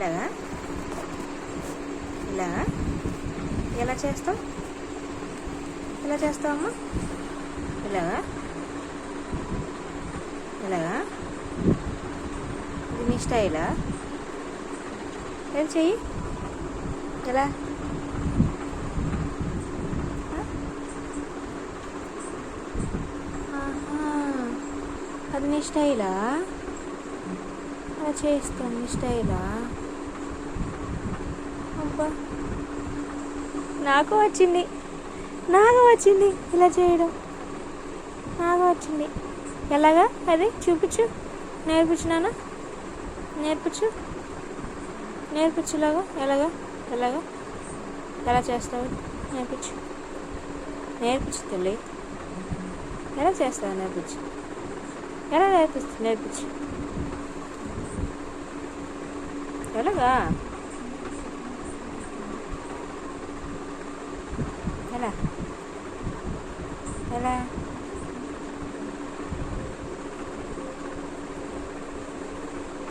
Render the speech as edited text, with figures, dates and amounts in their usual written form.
ఇలాగా ఇలాగా ఎలా చేస్తావు? ఎలా చేస్తావమ్మా? ఇలాగా ఇలాగా ఇది నీ స్టైలా? ఏం చెయ్యి ఎలా? అది నీ స్టైలా? అలా చేస్తాను నీ స్టైలా? అబ్బా నాకు వచ్చింది ఇలా చేయడం నాకు వచ్చింది. ఎలాగా అది చూపించు, నేర్పించు నాన్న, నేర్పించు ఎలాగా ఎలా చేస్తావు నేర్పించు తల్లి. ఎలా చేస్తావు నేర్పించు ఎలాగా ఎలా